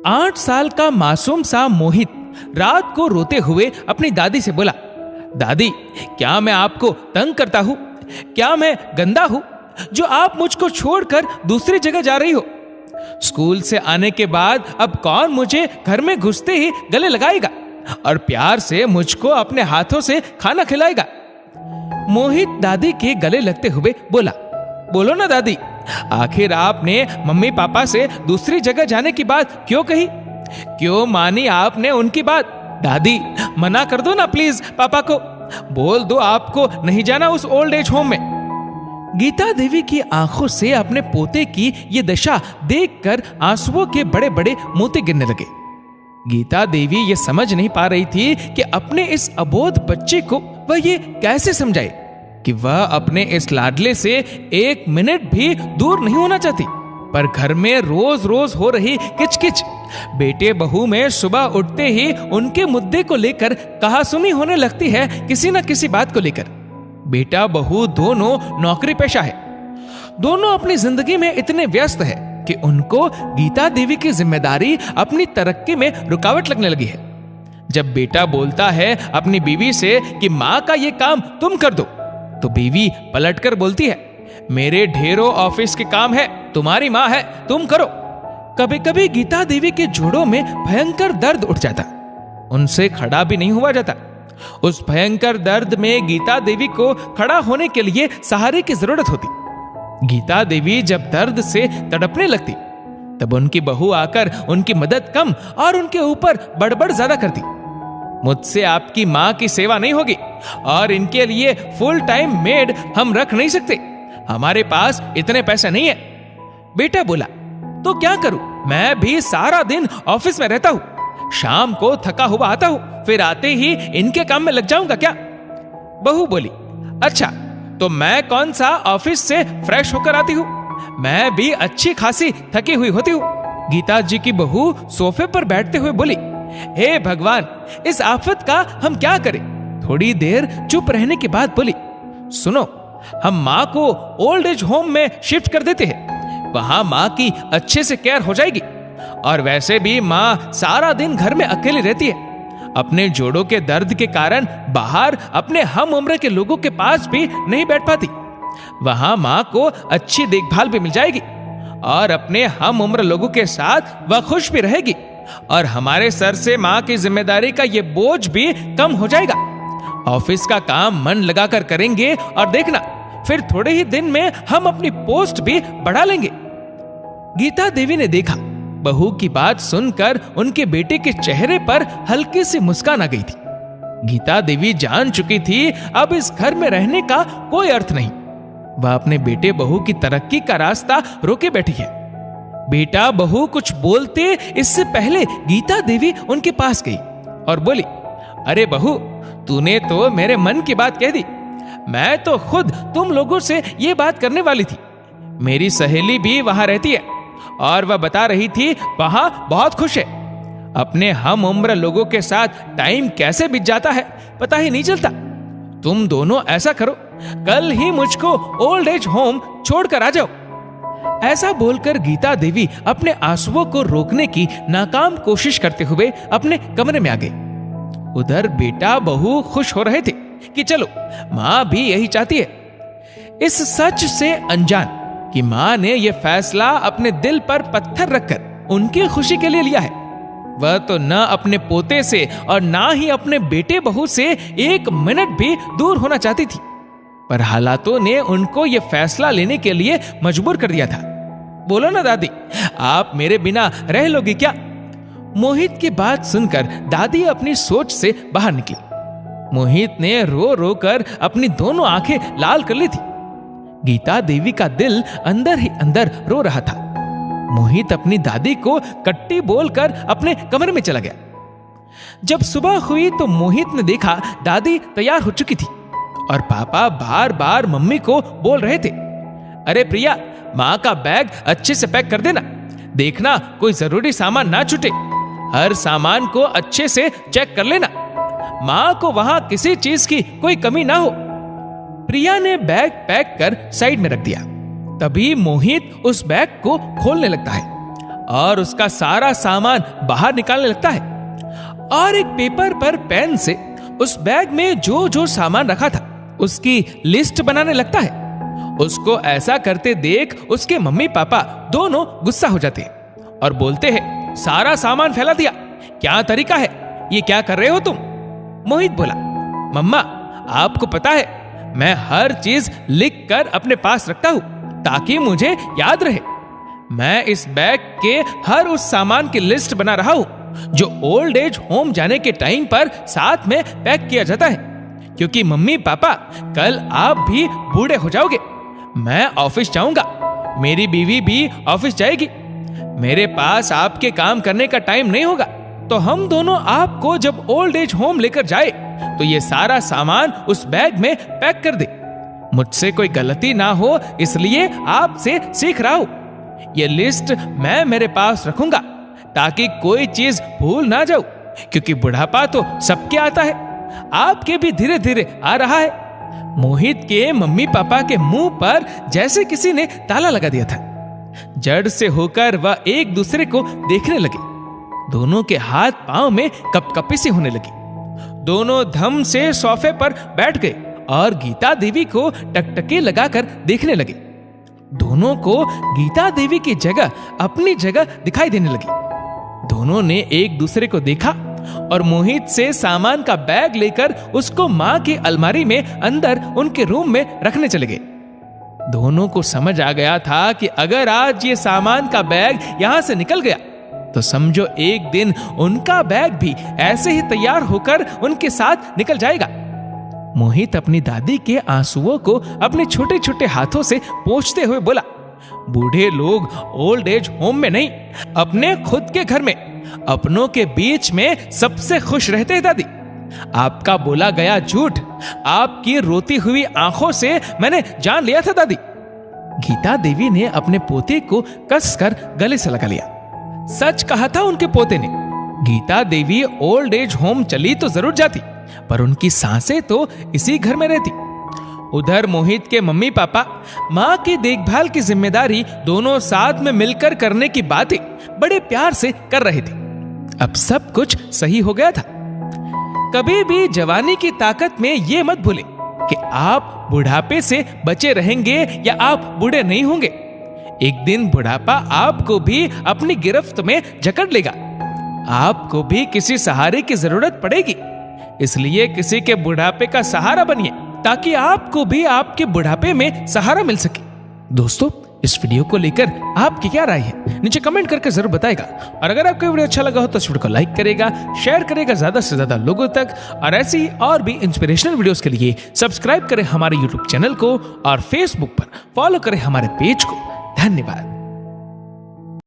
8 साल का मासूम सा मोहित रात को रोते हुए अपनी दादी से बोला, दादी, क्या मैं आपको तंग करता हूं? क्या मैं गंदा हूं जो आप मुझको छोड़कर दूसरी जगह जा रही हो? स्कूल से आने के बाद अब कौन मुझे घर में घुसते ही गले लगाएगा और प्यार से मुझको अपने हाथों से खाना खिलाएगा? मोहित दादी के गले लगते हुए बोला, बोलो ना दादी, आखिर आपने मम्मी पापा से दूसरी जगह जाने की बात क्यों कही? क्यों मानी आपने उनकी बात? दादी, मना कर दो ना प्लीज पापा को, बोल दो आपको नहीं जाना उस ओल्ड एज होम में। गीता देवी की आंखों से अपने पोते की ये दशा देखकर आंसुओं के बड़े बड़े मोती गिरने लगे। गीता देवी ये समझ नहीं पा रही थी कि अपने इस अबोध बच्चे को वह ये कैसे समझाए कि वह अपने इस लाडले से 1 मिनट भी दूर नहीं होना चाहती। पर घर में रोज रोज हो रही किचकिच, बेटे बहू में सुबह उठते ही उनके मुद्दे को लेकर कहासुनी होने लगती है किसी न किसी बात को लेकर। बेटा बहू दोनों नौकरी पेशा है, दोनों अपनी जिंदगी में इतने व्यस्त है कि उनको गीता देवी की जिम्मेदारी अपनी तरक्की में रुकावट लगने लगी है। जब बेटा बोलता है अपनी बीवी से कि माँ का ये काम तुम कर दो, तो बीवी पलटकर बोलती है, मेरे ढेरों ऑफिस के काम है, तुम्हारी माँ है, तुम करो। कभी कभी गीता देवी के जोड़ों में भयंकर दर्द उठ जाता, उनसे खड़ा भी नहीं हुआ जाता। उस भयंकर दर्द में गीता देवी को खड़ा होने के लिए सहारे की जरूरत होती। गीता देवी जब दर्द से तड़पने लगती, तब उनकी बहू आकर उनकी मदद कम और उनके ऊपर बड़बड़ ज्यादा करती। मुझसे आपकी माँ की सेवा नहीं होगी और इनके लिए फुल टाइम मेड हम रख नहीं सकते, हमारे पास इतने पैसे नहीं है। बेटा बोला, तो क्या करूं, मैं भी सारा दिन ऑफिस में रहता हूं, शाम को थका हुआ आता हूं, फिर आते ही इनके काम में लग जाऊंगा क्या? बहू बोली, अच्छा तो मैं कौन सा ऑफिस से फ्रेश होकर आती हूँ, मैं भी अच्छी खासी थकी हुई होती हूँ। गीता जी की बहू सोफे पर बैठते हुए बोली, हे भगवान, इस आफत का हम क्या करें? थोड़ी देर चुप रहने के बाद बोली, सुनो, हम माँ को ओल्ड एज होम में शिफ्ट कर देते हैं, वहां माँ की अच्छे से केयर हो जाएगी। और वैसे भी माँ सारा दिन घर में अकेली रहती है, अपने जोड़ों के दर्द के कारण बाहर अपने हम उम्र के लोगों के पास भी नहीं बैठ पाती। वहां माँ को अच्छी देखभाल भी मिल जाएगी और अपने हम उम्र लोगों के साथ वह खुश भी रहेगी और हमारे सर से माँ की जिम्मेदारी का ये बोझ भी कम हो जाएगा। ऑफिस का काम मन लगाकर करेंगे और देखना, फिर थोड़े ही दिन में हम अपनी पोस्ट भी बढ़ा लेंगे। गीता देवी ने देखा, बहू की बात सुनकर उनके बेटे के चेहरे पर हल्की सी मुस्कान आ गई थी। गीता देवी जान चुकी थी अब इस घर में रहने का कोई अर्थ नहीं। वह अपने बेटे बहू की तरक्की का रास्ता रोके बैठी है। बेटा बहू कुछ बोलते इससे पहले गीता देवी उनके पास गई और बोली, अरे बहू, तूने तो मेरे मन की बात कह दी, मैं तो खुद तुम लोगों से ये बात करने वाली थी। मेरी सहेली भी वहां रहती है और वह बता रही थी वहां बहुत खुश है, अपने हम उम्र लोगों के साथ टाइम कैसे बीत जाता है पता ही नहीं चलता। तुम दोनों ऐसा करो, कल ही मुझको ओल्ड एज होम छोड़कर आ जाओ। ऐसा बोलकर गीता देवी अपने आंसुओं को रोकने की नाकाम कोशिश करते हुए अपने कमरे में आ गई। उधर बेटा बहू खुश हो रहे थे कि चलो, माँ भी यही चाहती है। इस सच से अनजान कि माँ ने यह फैसला अपने दिल पर पत्थर रखकर उनकी खुशी के लिए लिया है। वह तो न अपने पोते से और ना ही अपने बेटे बहू से 1 मिनट भी दूर होना चाहती थी, पर हालातों ने उनको यह फैसला लेने के लिए मजबूर कर दिया था। बोलो ना दादी, आप मेरे बिना रह लोगी क्या? मोहित की बात सुनकर दादी अपनी सोच से बाहर निकली। मोहित ने रो रो कर अपनी दोनों आंखें लाल कर ली थी। गीता देवी का दिल अंदर ही अंदर रो रहा था। मोहित अपनी दादी को कट्टी बोलकर अपने कमरे में चला गया। जब सुबह हुई तो मोहित ने देखा दादी तैयार हो चुकी थी और पापा बार बार मम्मी को बोल रहे थे, अरे प्रिया, माँ का बैग अच्छे से पैक कर देना, देखना कोई जरूरी सामान ना छूटे, हर सामान को अच्छे से चेक कर लेना, माँ को वहां किसी चीज की कोई कमी ना हो। प्रिया ने बैग पैक कर साइड में रख दिया। तभी मोहित उस बैग को खोलने लगता है और उसका सारा सामान बाहर निकालने लगता है और एक पेपर पर पेन से उस बैग में जो जो सामान रखा था उसकी लिस्ट बनाने लगता है। उसको ऐसा करते देख उसके मम्मी पापा दोनों गुस्सा हो जाते हैं और बोलते हैं, सारा सामान फैला दिया, क्या तरीका है, ये क्या कर रहे हो तुम? मोहित बोला, मम्मा आपको पता है मैं हर चीज लिख कर अपने पास रखता हूं ताकि मुझे याद रहे। मैं इस बैग के हर उस सामान की लिस्ट बना रहा हूं जो ओल्ड एज होम जाने के टाइम पर साथ में पैक किया जाता है, क्योंकि मम्मी पापा कल आप भी बूढ़े हो जाओगे। मैं ऑफिस जाऊंगा, मेरी बीवी भी ऑफिस जाएगी, मेरे पास आपके काम करने का टाइम नहीं होगा, तो हम दोनों आपको जब ओल्ड एज होम लेकर जाए तो ये सारा सामान उस बैग में पैक कर दे। मुझसे कोई गलती ना हो इसलिए आपसे सीख रहा हूं। ये लिस्ट मैं मेरे पास रखूंगा ताकि कोई चीज भूल ना जाऊं, क्योंकि बुढ़ापा तो सबके आता है, आपके भी धीरे धीरे आ रहा है। मोहित के मम्मी पापा के मुंह पर जैसे किसी ने ताला लगा दिया था। जड़ से होकर वह एक दूसरे को देखने लगे। दोनों के हाथ पांव में कपकपी सी होने लगी। दोनों धम से सोफे पर बैठ गए और गीता देवी को टकटकी लगाकर देखने लगे। दोनों को गीता देवी की जगह अपनी जगह दिखाई देने लगी। दोनों ने एक दूसरे को देखा और मोहित से सामान का बैग लेकर उसको मां की अलमारी में अंदर उनके रूम में रखने चले गए। दोनों को समझ आ गया था कि अगर आज ये सामान का बैग यहां से निकल गया तो समझो एक दिन उनका बैग भी ऐसे ही तैयार होकर उनके साथ निकल जाएगा। मोहित अपनी दादी के आंसुओं को अपने छोटे छोटे हाथों से पोंछते हुए बोला, बूढ़े लोग ओल्ड एज होम में नहीं, अपने खुद के घर में अपनों के बीच में सबसे खुश रहते हैं दादी। आपका बोला गया झूठ आपकी रोती हुई आंखों से मैंने जान लिया था दादी। गीता देवी ने अपने पोते को कसकर गले से लगा लिया। सच कहा था उनके पोते ने। गीता देवी ओल्ड एज होम चली तो जरूर जाती, पर उनकी सांसें तो इसी घर में रहती। उधर मोहित के मम्मी पापा मां की देखभाल की जिम्मेदारी दोनों साथ में मिलकर करने की बातें बड़े प्यार से कर रहे थे। अब सब कुछ सही हो गया था। कभी भी जवानी की ताकत में ये मत भूले कि आप बुढ़ापे से बचे रहेंगे या आप बूढ़े नहीं होंगे। एक दिन बुढ़ापा आपको भी अपनी गिरफ्त में जकड़ लेगा। आपको भी किसी सहारे की जरूरत पड़ेगी, इसलिए किसी के बुढ़ापे का सहारा बनिए ताकि आपको भी आपके बुढ़ापे में सहारा मिल सके। दोस्तों, इस वीडियो को लेकर आपकी क्या राय है नीचे कमेंट करके जरूर बताएगा। और अगर आपको वीडियो अच्छा लगा हो तो इस वीडियो को लाइक करेगा, शेयर करेगा ज्यादा से ज्यादा लोगों तक। और ऐसी और भी इंस्पिरेशनल वीडियोस के लिए सब्सक्राइब करें हमारे यूट्यूब चैनल को और फेसबुक पर फॉलो करें हमारे पेज को। धन्यवाद।